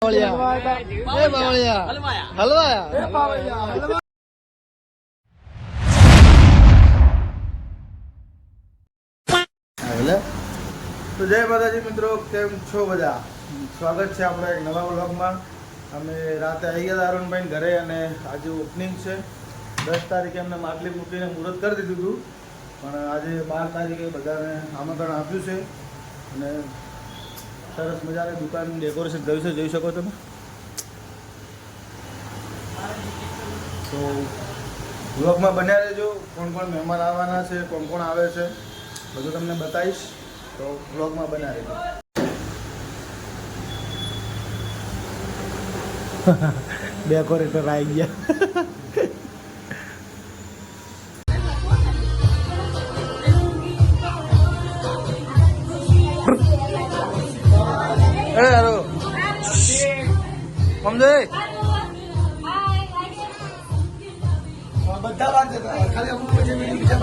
તો જય માતાજી મિત્રો, કેમ છો બધા? સ્વાગત છે આપણા એક નવા વ્લોગમાં. અમે રાતે આવી ગયા અરુણભાઈ ઘરે અને આજે ઓપનિંગ છે. 10 તારીખે અમને માટલી મૂકીને મુહૂર્ત કરી દીધું હતું, પણ આજે 12 તારીખે બધાને આમંત્રણ આપ્યું છે અને સરસ મજાની દુકાન ડેકોરેશન કર્યું છે, જોઈ શકો તમે. તો વ્લોગમાં બન્યા રહેજો. કોણ કોણ મહેમાન આવવાના છે, કોણ કોણ આવે છે, બધું તમને બતાવીશ. તો વ્લોગમાં બન્યા રહેજો. ડેકોરેટર આવી ગયા. હેલો સમજે બધા વાત ખાલી અમુક પછી મીટિંગ છે.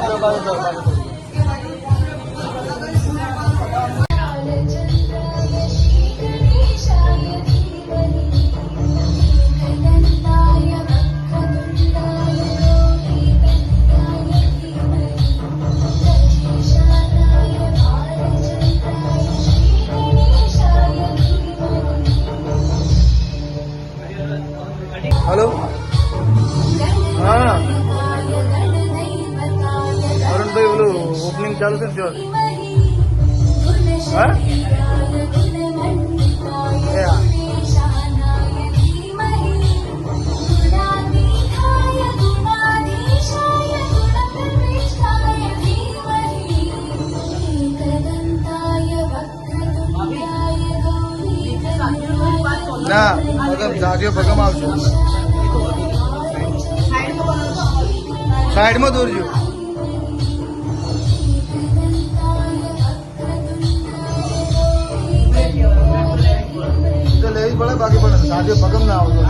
हेलो हाँ अरुण भाई बोलो ओपनिंग चालू है जो हाँ ના પગમ જાગ્યો પગમ આવજો. સાઈડમાં દોરજો. તો લેવી પડે, બાકી પણ જાગ્યો પગમ ના આવજો.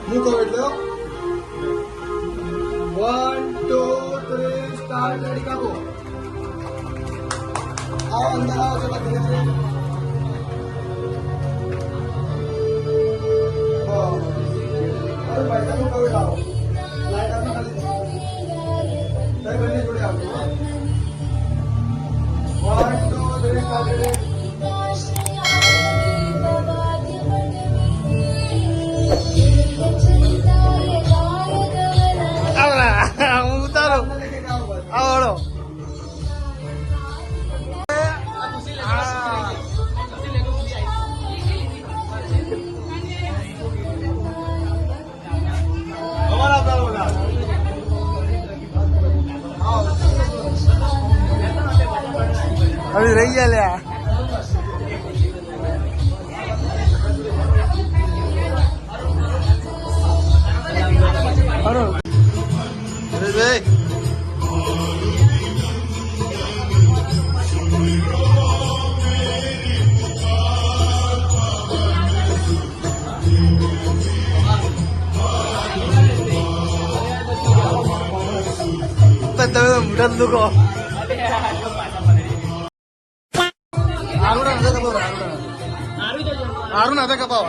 મૂકો એટલે 1 2 3 સ્ટાર્ટ. રેડી કાપો. આવો અંદર આવો ચલો ધીરે ધીરે. અરે ભાઈ તમે કઈ લાવો લાઈટ આપને ખાલી તઈ બંને જોડે આવો. 1 2 3 સ્ટાર્ટ. ઉતારો આવડો હવે રહી ગયા લ્યા. તમે લોકો હારું ના કપાવ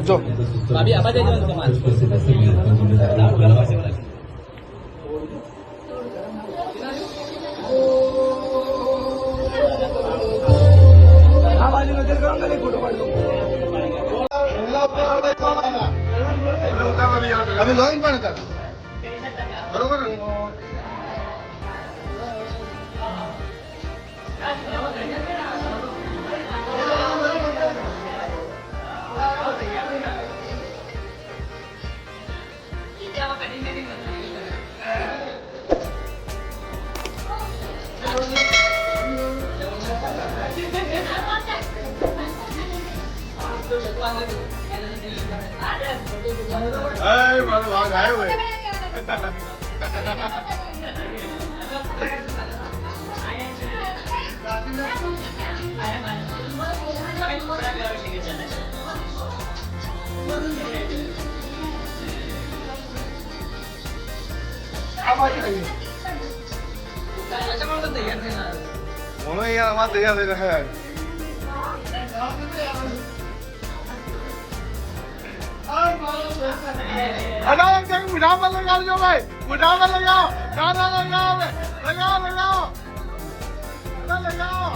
જો ભાભી આવા જજો તમારે અમે લોઈન પણ હતા બરોબર મારો ભાગ આવ્યો હોય तैयार तैयार है मुठा में लगाओ जो भाई मुठा में लगाओ गाना लगाओ लगाओ लगाओ लगाओ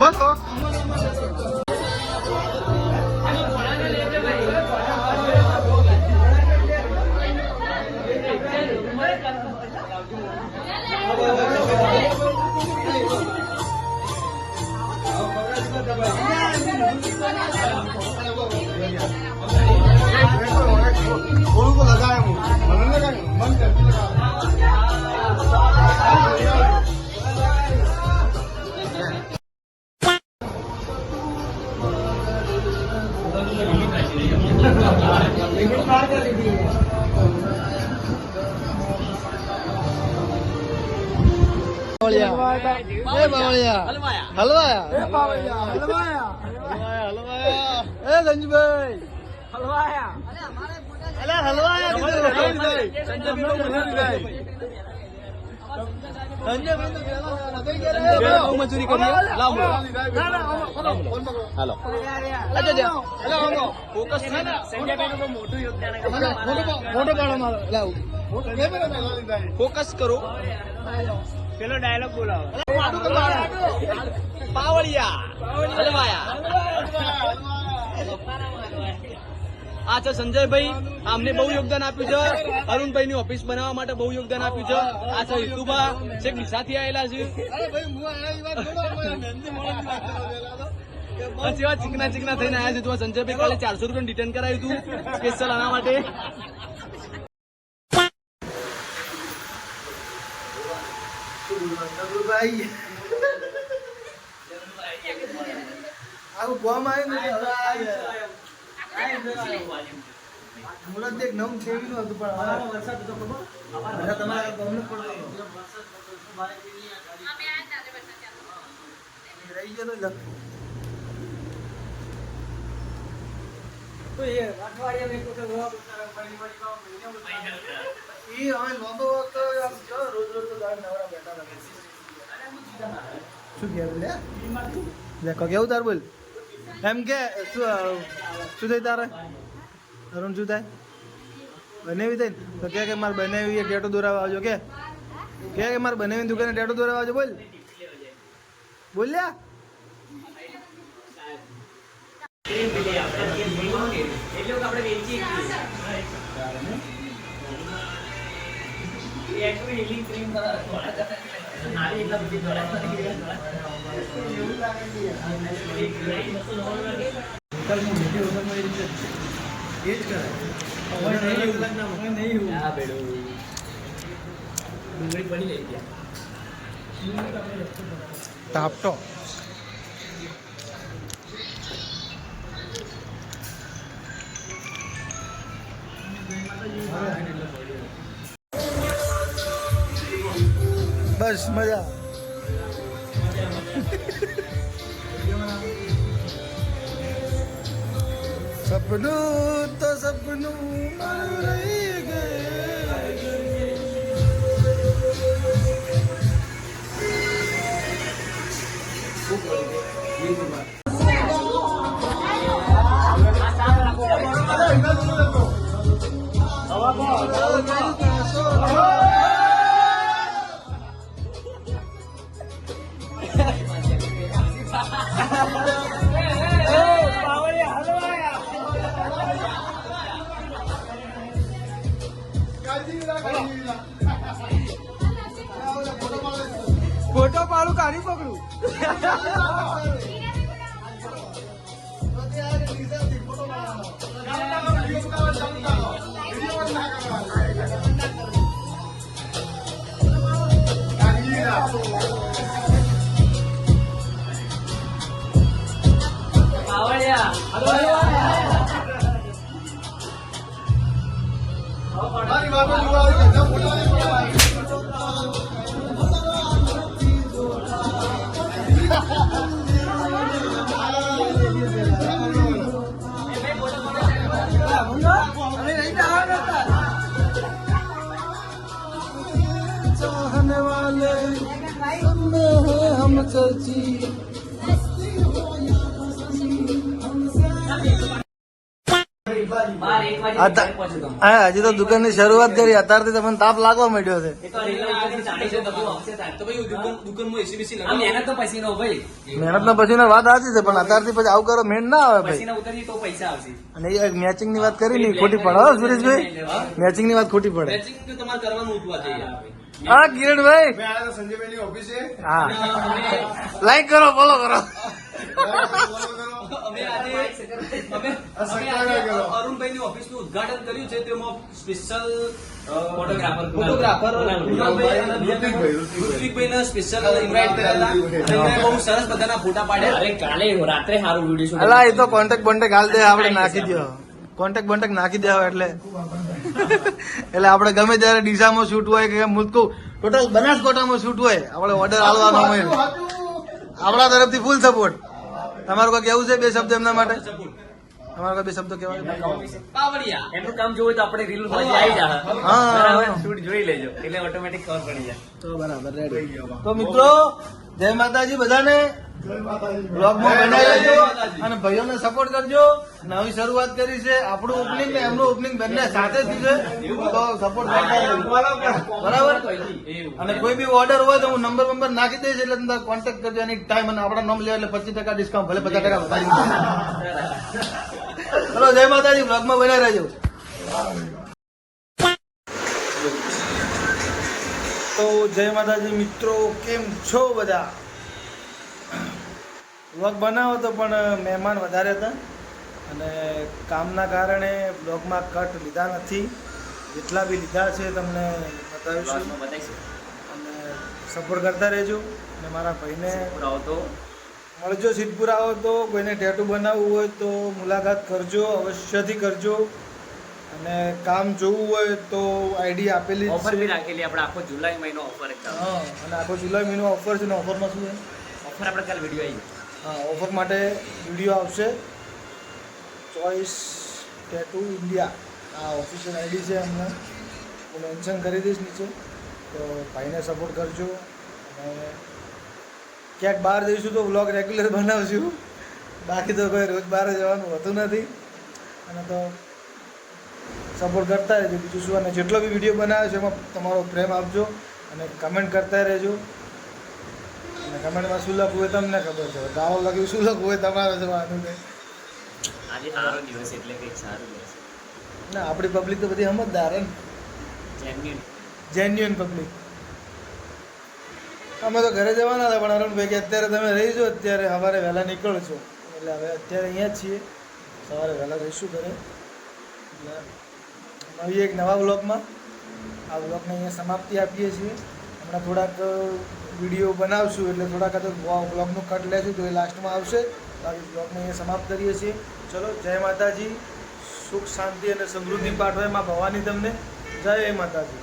बस हो को लगाया हूँ मन करती लगा हलवाया संजू भाई हलवाया अरे हलवाया मजूरी करिए हेलो फोकस फोकस करो चलो डायलॉग बोलाओ पावड़िया हलवाया अच्छा સંજયભાઈ આમને બહુ યોગદાન આપ્યું છે અરુણભાઈની ઓફિસ બનાવવા માટે બહુ યોગદાન આપ્યું છે આ હિતુભા છેક દિશાથી આવેલા છે જેવા ચીકના ચીકના થઈને આવ્યા છે તો સંજયભાઈ કાલે 400 રૂપિયા રિટર્ન કરાવ્યું હતું સ્પેશિયલ આના માટે આવું બોમ મુરત એક નવું કેવી હતું પણ વરસાદ હતો ખબર તમારા ગમને પડતો રહી ગયો તો એ અઠવાડિયા મેં કોઈ રોગ એ હવે લોબો વખત રોજ રોજ તો નવરા બેઠા રહે શું કહેવું લે દેખો કેવું તાર બોલ એમ કે શું થાય તારે અરુણ શું થાય બનાવી થાય તો કે મારે બનાવી ટેટો દોરાવા આવજો કે મારે બનાવીને દુકાને ટેટો દોરાવા આવજો બોલ બોલ્યા તાપટો બસ મજા સપનું તો સપનું મારું રહી ફોટો પાડું કાઢી પકડું चाहने वाले हम चर्ची હજી તો દુકાન ની શરૂઆત કરી અત્યારથી તમને તાપ લાગવા માંડ્યો છે મહેનત તો પછી વાત સાચી છે પણ અત્યારથી પછી આવું કરો મેળ ના આવે ભાઈ અને એક મેચિંગ ની વાત કરી ને ખોટી પડે હો સુરેશભાઈ મેચિંગ ની વાત ખોટી પડે હા કિરણભાઈ હા લાઈક કરો ફોલો કરો અરુણભાઈ ની ઓફિસ નું ઉદઘાટન કર્યું છે તેમાં સ્પેશિયલ ફોટોગ્રાફર ઋત્વિકભાઈ ને સ્પેશિયલ ઇન્વાઇટ કરેલા બહુ સરસ બધાના ફોટા પાડ્યા. અરે કાલે રાત્રે સારું વિડીયો અલા એ તો કોન્ટેક્ટ બોન્ટેક્ટ હાલ દે આપણે નાખી દો કોન્ટેક્ટ બોન્ટેક્ટ નાખી દેવા એટલે આપણે ગમે ત્યારે ડીસામાં શૂટ હોય કે મુદકુ ટોટલ બનાસકાંઠામાં શૂટ હોય આપણે ઓર્ડર આલવાનો હોય આપણા તરફથી ફૂલ સપોર્ટ. તમારું કોઈ કેવું છે બે શબ્દ એમના માટે તમારા કોઈ બે શબ્દો કહેવાય એમનું કામ જોવું તો આપણે રીલ માં આવી જાય શૂટ જોઈ લેજો એટલે ઓટોમેટિક ખબર પડી જાય. તો બરાબર રેડી. તો મિત્રો જય માતાજી બધાને બ્લોગમાં બનાવી લેજો અને ભાઈઓને સપોર્ટ કરજો. નવી શરૂઆત કરી છે આપણું ઓપનિંગ ને એમનું ઓપનિંગ બંને સાથે થયું છે તો સપોર્ટ બરાબર. અને કોઈ બી ઓર્ડર હોય તો હું નંબર નાખી દઈશ એટલે તમે કોન્ટેક્ટ કરજો એની ટાઈમ અને આપણા નામ લેવા એટલે 25% ડિસ્કાઉન્ટ ભલે 50% વધારી ચલો જય માતાજી બ્લોગમાં બનાવી રહેજો. તો જય માતાજી મિત્રો કેમ છો બધા. બ્લોગ બનાવો તો પણ મહેમાન વધારે હતા અને કામના કારણે બ્લોગમાં કટ લીધા નથી. જેટલા બી લીધા છે તમને બતાવીશું અને સપોર્ટ કરતા રહેજો. અને મારા ભાઈને મળજો સિદ્ધપુર આવો તો કોઈને ટેટુ બનાવવું હોય તો મુલાકાત કરજો અવશ્યથી કરજો. અને કામ જોવું હોય તો આઈડી આપેલી ઓફર બી રાખેલી આપણે આખો જુલાઈ મહિનો ઓફર હા અને આખો જુલાઈ મહિનો ઓફર છે ને ઓફરમાં શું છે ઓફર આપણે કાલે વિડીયો આવી હા ઓફર માટે વિડીયો આવશે. ચોઈસ ટેટુ ઇન્ડિયા આ ઓફિશિયલ આઈડી છે અમને હું મેન્શન કરી દઈશ નીચે. તો ભાઈને સપોર્ટ કરજો અને ક્યાંક બહાર જઈશું તો વ્લોગ રેગ્યુલર બનાવશું. બાકી તો કોઈ રોજ બહાર જવાનું હોતું નથી. અને તો સપોર્ટ કરતા રહેજો બીજું શું. અને જેટલો બી વિડીયો બનાવ્યો છે એમાં તમારો પ્રેમ આપજો અને કમેન્ટ કરતા રહેજો. અને કમેન્ટમાં શું લખવું હોય તમને ખબર છે. ગાળો લખ્યું શું લખવું હોય તમારે જવાનું નહીં. આજે સારો દિવસ એટલે કંઈક સારું દિવસ ના આપણી પબ્લિક તો બધી સમજદાર ને જેન્યુઅન પબ્લિક. અમે તો ઘરે જવાના હતા પણ અરુણભાઈ કે અત્યારે તમે રહીજો અત્યારે સવારે વહેલા નીકળજો એટલે હવે અત્યારે અહીંયા જ છીએ સવારે વહેલા રહીશું ઘરે. એટલે નવી એક નવા વ્લોગમાં આ વ્લોગને અહીંયા સમાપ્તિ આપીએ છીએ. હમણાં થોડાક વિડીયો બનાવશું એટલે થોડાક વ્લોગનું કટ લેશું તો એ લાસ્ટમાં આવશે. બાકી વ્લોગને અહીંયા સમાપ્ત કરીએ છીએ. ચલો જય માતાજી સુખ શાંતિ અને સમૃદ્ધિ પાઠવે માં ભવાની તમને જય માતાજી.